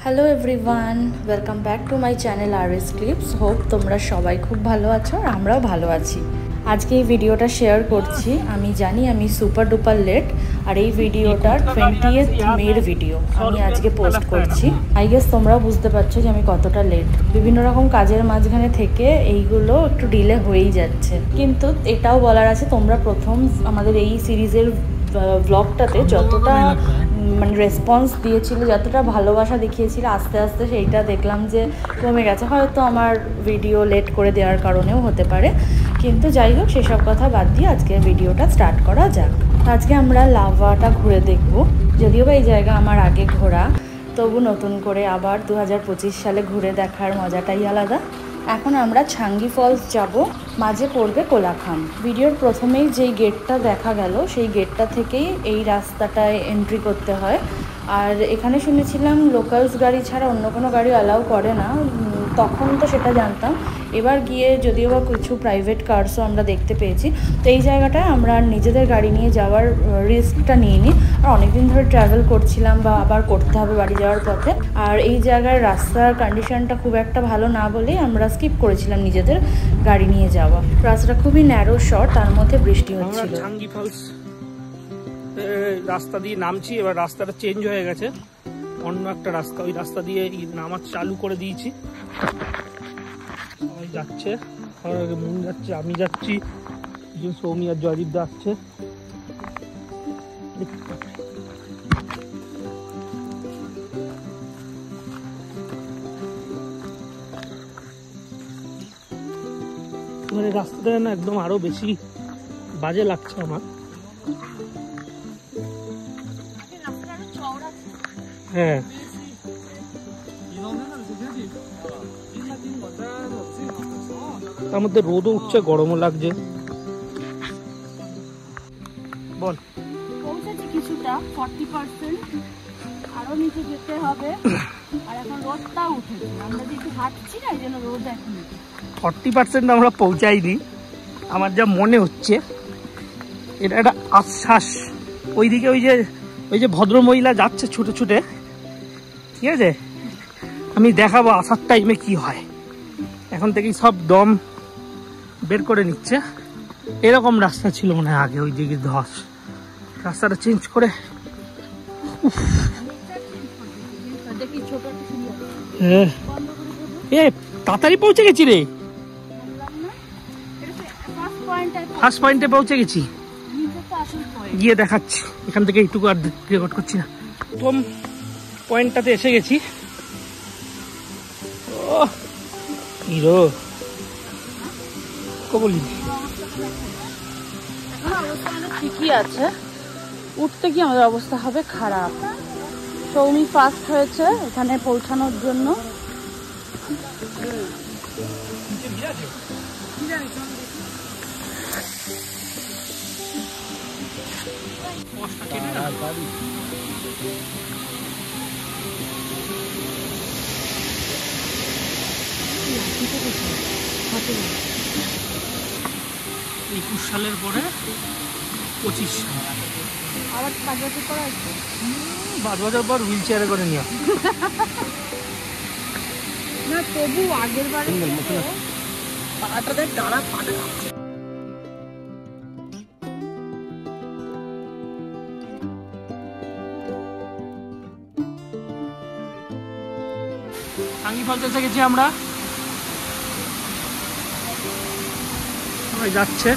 Hello everyone, welcome back to my channel RS clips. Hope তোমরা সবাই খুব ভালো আছো আর আমরাও ভালো আছি। আজকে এই ভিডিওটা শেয়ার করছি। আমি জানি আমি সুপার ডুপার লেট, আর এই ভিডিওটা 20th মের ভিডিও আমি আজকে পোস্ট করছি। আই গেস তোমরাও বুঝতে পারছো যে আমি কতটা লেট। বিভিন্ন রকম কাজের মাঝখানে থেকে এইগুলো একটু ডিলে হয়েই যাচ্ছে, কিন্তু এটাও বলার আছে তোমরা প্রথম আমাদের এই সিরিজের ব্লগটাতে যতটা মানে রেসপন্স দিয়েছিল, যতটা ভালোবাসা দেখিয়েছিল, আস্তে আস্তে সেইটা দেখলাম যে কমে গেছে। হয়তো আমার ভিডিও লেট করে দেওয়ার কারণেও হতে পারে, কিন্তু যাই হোক সেসব কথা বাদ দিয়ে আজকে ভিডিওটা স্টার্ট করা যাক। আজকে আমরা লাভাটা ঘুরে দেখব। যদিও বা এই জায়গা আমার আগে ঘোরা, তবু নতুন করে আবার 2025 সালে ঘুরে দেখার মজাটাই আলাদা। এখন আমরা ছাঙ্গি ফলস যাব, মাঝে পড়বে কোলাখাম। ভিডিওর প্রথমেই যেই গেটটা দেখা গেল সেই গেটটা থেকেই এই রাস্তাটায় এন্ট্রি করতে হয়। আর এখানে শুনেছিলাম লোকালস গাড়ি ছাড়া অন্য কোনো গাড়ি অ্যালাউ করে না, তখন তো সেটা জানতাম। এবার গিয়ে যদিও বা কিছু প্রাইভেট কারসও আমরা দেখতে পেয়েছি। তো এই জায়গাটায় আমরা নিজেদের গাড়ি নিয়ে যাওয়ার রিস্কটা নিয়ে নিই। আর অনেকদিন ধরে ট্রাভেল করছিলাম বা আবার করতে হবে বাড়ি যাওয়ার পথে, আর এই জায়গার রাস্তার কন্ডিশনটা খুব একটা ভালো না বলেই আমরা স্কিপ করেছিলাম নিজেদের গাড়ি নিয়ে যাওয়া। রাস্তাটা খুবই ন্যারো শর্ট, তার মধ্যে বৃষ্টি হচ্ছিল। ছাঙ্গি ফলস রাস্তা দিয়ে নামছি, এবার রাস্তাটা চেঞ্জ হয়ে গেছে, অন্য একটা রাস্তা। ওই রাস্তা দিয়ে নামা চালু করে দিয়েছি। সবাই যাচ্ছে, মন যাচ্ছে, আমি যাচ্ছি, সৌমি আর জয়দীপ যাচ্ছে। রাস্তাটা না একদম আরো বেশি বাজে লাগছে আমার। হ্যাঁ, তার মধ্যে রোদও উঠছে, গরমও লাগছে। বল, পৌঁছেছি কিছুটা, 40%, আরো নিচে যেতে হবে। আর এখন রোদটা উঠেছে, আমরা যে একটু হাঁটছি না, এই জন্য রোদ এখন 40% আমরা পৌঁছাইনি। আমার যা মনে হচ্ছে এটা একটা আশ্বাস। ওইদিকে ওই যে ভদ্রমহিলা যাচ্ছে ছুটে ছুটে, ঠিক আছে, আমি দেখাবো আসার টাইমে কি হয়। এখন থেকেই সব দম বের করে নিচ্ছে। এরকম রাস্তা ছিল মনে হয় আগে, ওই দিকে ধস। রাস্তাটা চেঞ্জ করে তাড়াতাড়ি পৌঁছে গেছি রে। ফার্স্ট পয়েন্টে পৌঁছে গেছি, গিয়ে দেখাচ্ছি। এখান থেকে এইটুকু আর রেকর্ড করছি না। প্রথম পয়েন্টটাতে এসে গেছি। ও হিরো কবলি ঠিকই আছে, উঠতে কি আমাদের অবস্থা হবে খারাপ। সৌমি ফার্স্ট হয়েছে এখানে পৌঁছানোর জন্য। একুশ সালের পরে 25 সাল আবার বাজার করা আছে, 5 বছর পর হুইল চেয়ারে করে নিয়ে না, তবু আগের বারে পাটাদের দাঁড়া পাটা। ছাঙ্গি ফলস এসে গেছি আমরা, সবাই যাচ্ছে।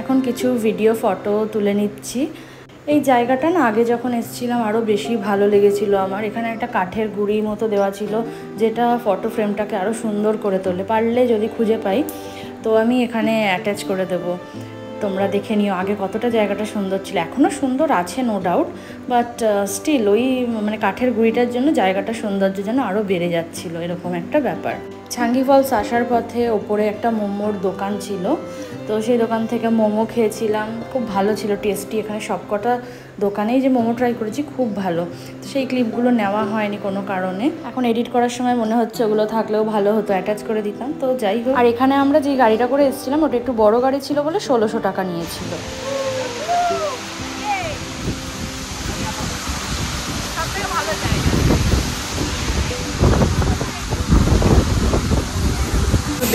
এখন কিছু ভিডিও ফটো তুলে নিচ্ছি। এই জায়গাটা না আগে যখন এসেছিলাম আরও বেশি ভালো লেগেছিল আমার। এখানে একটা কাঠের গুঁড়ি মতো দেওয়া ছিল যেটা ফটো ফ্রেমটাকে আরও সুন্দর করে তোলে। পারলে যদি খুঁজে পাই তো আমি এখানে অ্যাটাচ করে দেবো, তোমরা দেখে নিও আগে কতটা জায়গাটা সুন্দর ছিল। এখনও সুন্দর আছে নো ডাউট, বাট স্টিল ওই মানে কাঠের গুঁড়িটার জন্য জায়গাটা সৌন্দর্য যেন আরও বেড়ে যাচ্ছিলো, এরকম একটা ব্যাপার। ছাঙ্গি ফলস আসার পথে ওপরে একটা মোমোর দোকান ছিল, তো সেই দোকান থেকে মোমো খেয়েছিলাম, খুব ভালো ছিল, টেস্টি। এখানে সবকটা দোকানেই যে মোমো ট্রাই করেছি খুব ভালো। তো সেই ক্লিপগুলো নেওয়া হয়নি কোনো কারণে। এখন এডিট করার সময় মনে হচ্ছে ওগুলো থাকলেও ভালো হতো, অ্যাটাচ করে দিতাম। তো যাই হোক, আর এখানে আমরা যে গাড়িটা করে এসেছিলাম ওটা একটু বড় গাড়ি ছিল বলে 1600 টাকা নিয়েছিল।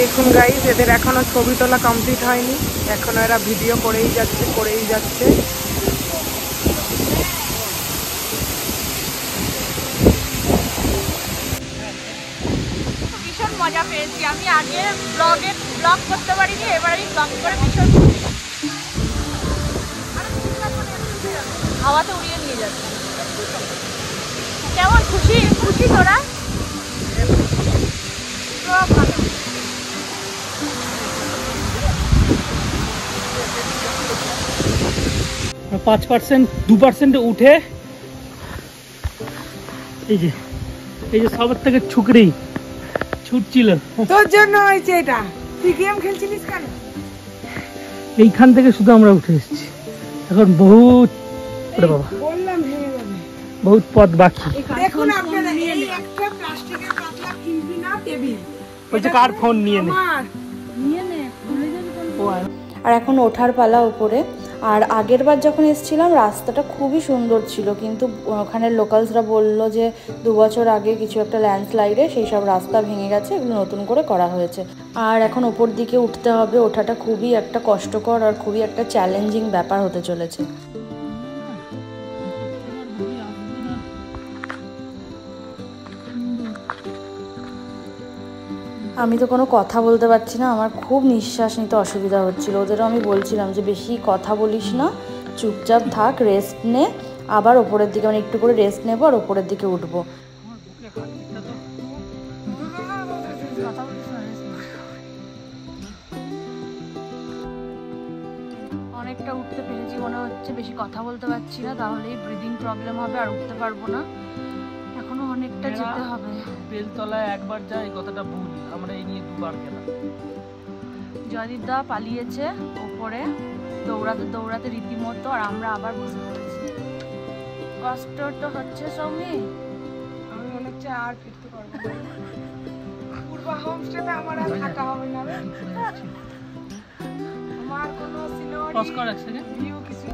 দেখুন গাইস, এদের এখনো ছবি তোলা কমপ্লিট হয়নি, এখনো এরা ভিডিও করেই যাচ্ছে। ভীষণ মজা পেয়েছি আমি। আগে ব্লগ করতে পারিনি, এবার আমি ব্লগ করে ভীষণ খুশি। হাওয়াতে উড়িয়ে নিয়ে যাচ্ছে। কেমন খুশি তোরা? ভালো। 5% 2% উঠে এই যে সবার থেকে ছুটছিল। তোর জন্য হয়েছে এটা। তুই গেম খেলছিলিস কেন? এইখান থেকে শুধু আমরা উঠে এসেছি, এখন বহুত বললাম ভেঙে যাবে, বহুত পথ বাকি। দেখুন আপনারা, এই একটা প্লাস্টিকের পাতলা কিনবি না টেবিল, বলছে কার ফোন নিয়ে নে। আর এখন ওঠার পালা উপরে। আর আগের বার যখন এসেছিলাম রাস্তাটা খুবই সুন্দর ছিল, কিন্তু ওখানের লোকালসরা বললো যে 2 বছর আগে কিছু একটা ল্যান্ডস্লাইডে সেই সব রাস্তা ভেঙে গেছে, এগুলো নতুন করে করা হয়েছে। আর এখন ওপর দিকে উঠতে হবে, ওঠাটা খুবই একটা কষ্টকর আর খুবই একটা চ্যালেঞ্জিং ব্যাপার হতে চলেছে। আমি তো কোনো কথা বলতে পারছি না, আমার খুব নিঃশ্বাস নিতে অসুবিধা হচ্ছিল। ওদেরও আমি বলছিলাম যে বেশি কথা বলিস না, চুপচাপ থাক, রেস্ট নে, আবার ওপরের দিকে মানে একটু করে রেস্ট নেবো আর ওপরের দিকে উঠবো। অনেকটা উঠতে পেরেছি মনে হচ্ছে, বেশি কথা বলতে পারছি না, তাহলেই ব্রিদিং প্রবলেম হবে আর উঠতে পারবো না। এখনো অনেকটা যেতে হবে। বেলতলায় একবার যায় এই কথাটা ভুল, আমরা এই নিয়ে 2বার গেলাম। জয়দীপদা পালিয়েছে ওপরে দৌড়াতে রীতিমতো, আর আমরা আবার বসে পড়েছি। কষ্ট তো হচ্ছে সৌমি, আমি মনে হচ্ছে আর ফিরতে পারবো না। পূর্বা হোমস্টেতে আমার আর থাকা হবে না, আমার কোনো সিনারি ভিউ কিছু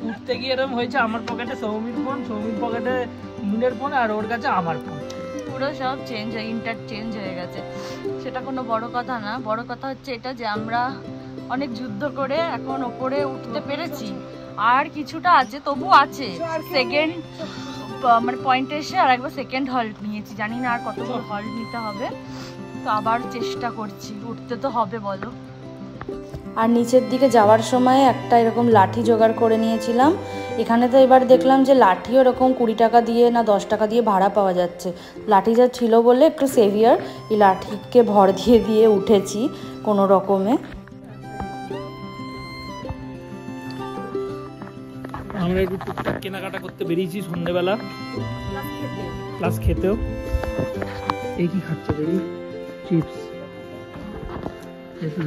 উঠতে গিয়ে এরকম হয়েছে, আমার পকেটে সৌমির পকেটে মুনের ফোন, আর ওর কাছে আমার ফোন। পুরো সব ইন্টারচেঞ্জ হয়ে গেছে। সেটা কোনো বড় কথা না, বড় কথা হচ্ছে এটা যে আমরা অনেক যুদ্ধ করে এখন ওপরে উঠতে পেরেছি। আর কিছুটা আছে, তবু আছে সেকেন্ড মানে পয়েন্টে এসে আর একবার সেকেন্ড হল্ট নিয়েছি, জানি না আর কতগুলো হল্ট নিতে হবে। তো আবার চেষ্টা করছি, উঠতে তো হবে বলো। আর নিচের দিকে যাওয়ার সময় একটা এরকম লাঠি জোগাড় করে নিয়েছিলাম। এখানে তো এবার দেখলাম যে লাঠিও এরকম 20 টাকা দিয়ে না 10 টাকা দিয়ে ভাড়া পাওয়া যাচ্ছে। লাঠি যা ছিল বলে একটু সেভিয়ার, এই লাঠিকে ভর দিয়ে উঠেছি কোনো রকমে। আমরা একটু টুকটাক কেনাকাটা করতে বেরিয়েছি সন্ধ্যেবেলা, প্লাস খেতেও। এই কি খাচ্ছে দেখি, চিপস,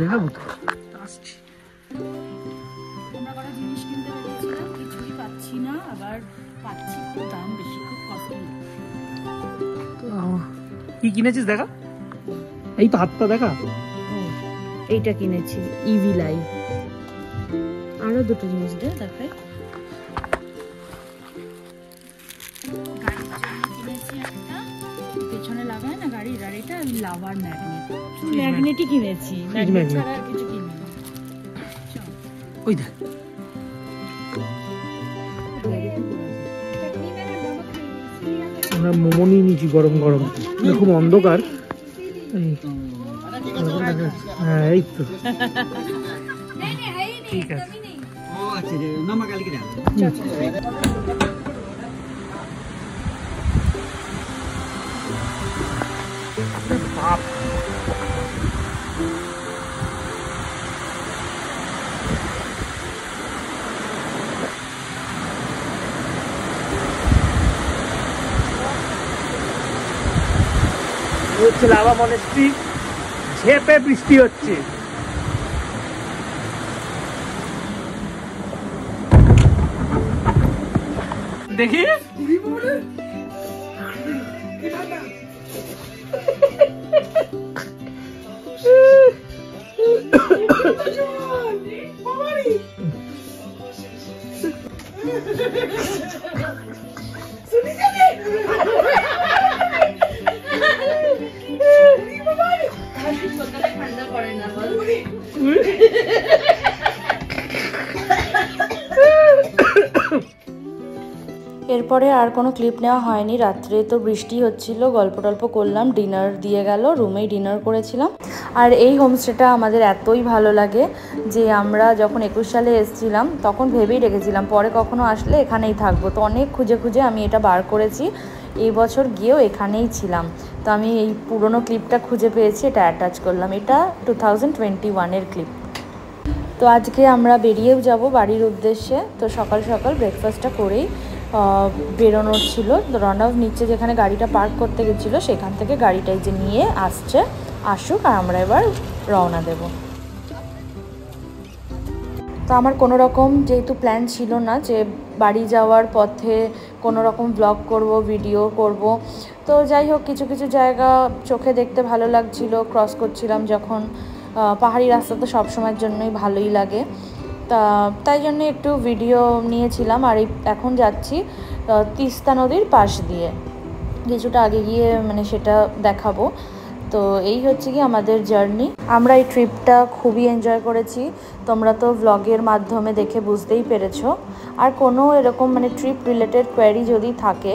দেখাবো তো। আমরা কটা জিনিস কিনতে পেরেছিলাম, কিছুই পাচ্ছি না, আবার পাচ্ছি খুব দাম বেশি, খুব কস্টলি। কি কিনেছিস দেখা, এই তো হাতটা দেখা। এইটা কিনেছি, ইভি লাইভ। আরো দুটো জিনিস দেখাই। পেছনে লাগায় না গাড়ির, আর এটা লাভার ম্যাগনেটই কিনেছি, ম্যাগনেট ছাড়া আর কিছু কিনি। ওই দেখ আমরা মোমো নিয়ে নিয়েছি গরম গরম, খুব অন্ধকার। হ্যাঁ এই তো ঠিক আছে। বাপ হচ্ছে লাভা মনেস্ট্রি, ঝেপে বৃষ্টি হচ্ছে। দেখি ঠান্ডা করে না বল। এরপরে আর কোনো ক্লিপ নেওয়া হয়নি। রাত্রে তো বৃষ্টি হচ্ছিল, গল্প টল্প করলাম, ডিনার দিয়ে গেল, রুমেই ডিনার করেছিলাম। আর এই হোমস্টেটা আমাদের এতই ভালো লাগে যে আমরা যখন 21 সালে এসেছিলাম তখন ভেবেই রেখেছিলাম পরে কখনো আসলে এখানেই থাকবো। তো অনেক খুঁজে খুঁজে আমি এটা বার করেছি, এই বছর গিয়েও এখানেই ছিলাম। তো আমি এই পুরনো ক্লিপটা খুঁজে পেয়েছি, এটা অ্যাটাচ করলাম। এটা 2021-এর ক্লিপ। তো আজকে আমরা বেরিয়েও যাব বাড়ির উদ্দেশ্যে। তো সকাল সকাল ব্রেকফাস্টটা করেই বেরোনোর ছিল। রনব নিচে যেখানে গাড়িটা পার্ক করতে গেছিলো সেখান থেকে গাড়িটাই যে নিয়ে আসুক আর আমরা এবার রওনা দেব। তো আমার কোনো রকম যেহেতু প্ল্যান ছিল না যে বাড়ি যাওয়ার পথে কোনো রকম ব্লগ করব, ভিডিও করব। তো যাই হোক, কিছু কিছু জায়গা চোখে দেখতে ভালো লাগছিল ক্রস করছিলাম যখন। পাহাড়ি রাস্তা তো সবসময়ের জন্যই ভালোই লাগে, তাই জন্য একটু ভিডিও নিয়েছিলাম। আর এখন যাচ্ছি তিস্তা নদীর পাশ দিয়ে, কিছুটা আগে গিয়ে মানে সেটা দেখাবো। তো এই হচ্ছে কি আমাদের জার্নি। আমরা এই ট্রিপটা খুবই এনজয় করেছি, তোমরা তো ভ্লগের মাধ্যমে দেখে বুঝতেই পেরেছো। আর কোনো এরকম মানে ট্রিপ রিলেটেড কোয়েরি যদি থাকে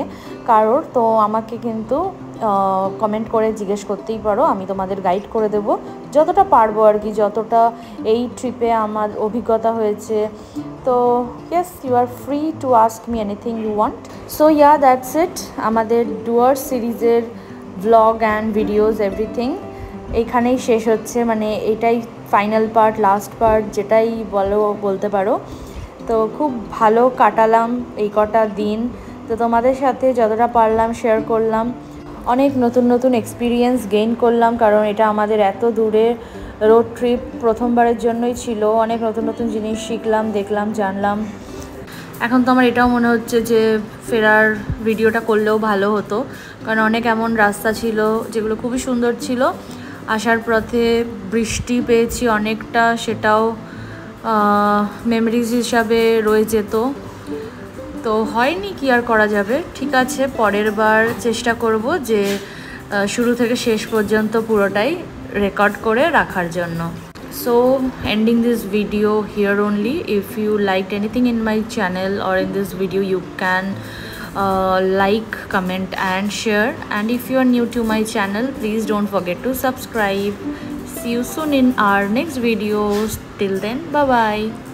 কারোর, তো আমাকে কিন্তু কমেন্ট করে জিজ্ঞেস করতেই পারো, আমি তোমাদের গাইড করে দেব যতটা পারবো আর কি, যতটা এই ট্রিপে আমার অভিজ্ঞতা হয়েছে। তো yes, you are free to ask me anything you want. So yeah, that's it. আমাদের ডুয়ার্স সিরিজের ভ্লগ অ্যান্ড ভিডিওস এভরিথিং এইখানেই শেষ হচ্ছে। মানে এটাই ফাইনাল পার্ট, লাস্ট পার্ট যেটাই বলতে পারো। তো খুব ভালো কাটালাম এই কটা দিন। তো তোমাদের সাথে যতটা পারলাম শেয়ার করলাম। অনেক নতুন নতুন এক্সপিরিয়েন্স গেইন করলাম, কারণ এটা আমাদের এত দূরে রোড ট্রিপ প্রথমবারের জন্যই ছিল। অনেক নতুন নতুন জিনিস শিখলাম, দেখলাম, জানলাম। এখন তো আমার এটাও মনে হচ্ছে যে ফেরার ভিডিওটা করলেও ভালো হতো, কারণ অনেক এমন রাস্তা ছিল যেগুলো খুবই সুন্দর ছিল। আসার পথে বৃষ্টি পেয়েছি অনেকটা, সেটাও মেমোরিজ হিসাবে রয়ে যেত। তো হয়নি, কি আর করা যাবে। ঠিক আছে, পরের বার চেষ্টা করব যে শুরু থেকে শেষ পর্যন্ত পুরোটাই রেকর্ড করে রাখার জন্য। So ending this video here only. If you liked anything in my channel or in this video, you can like, comment and share. And if you are new to my channel, please don't forget to subscribe. See you soon in our next videos. Till then, bye bye.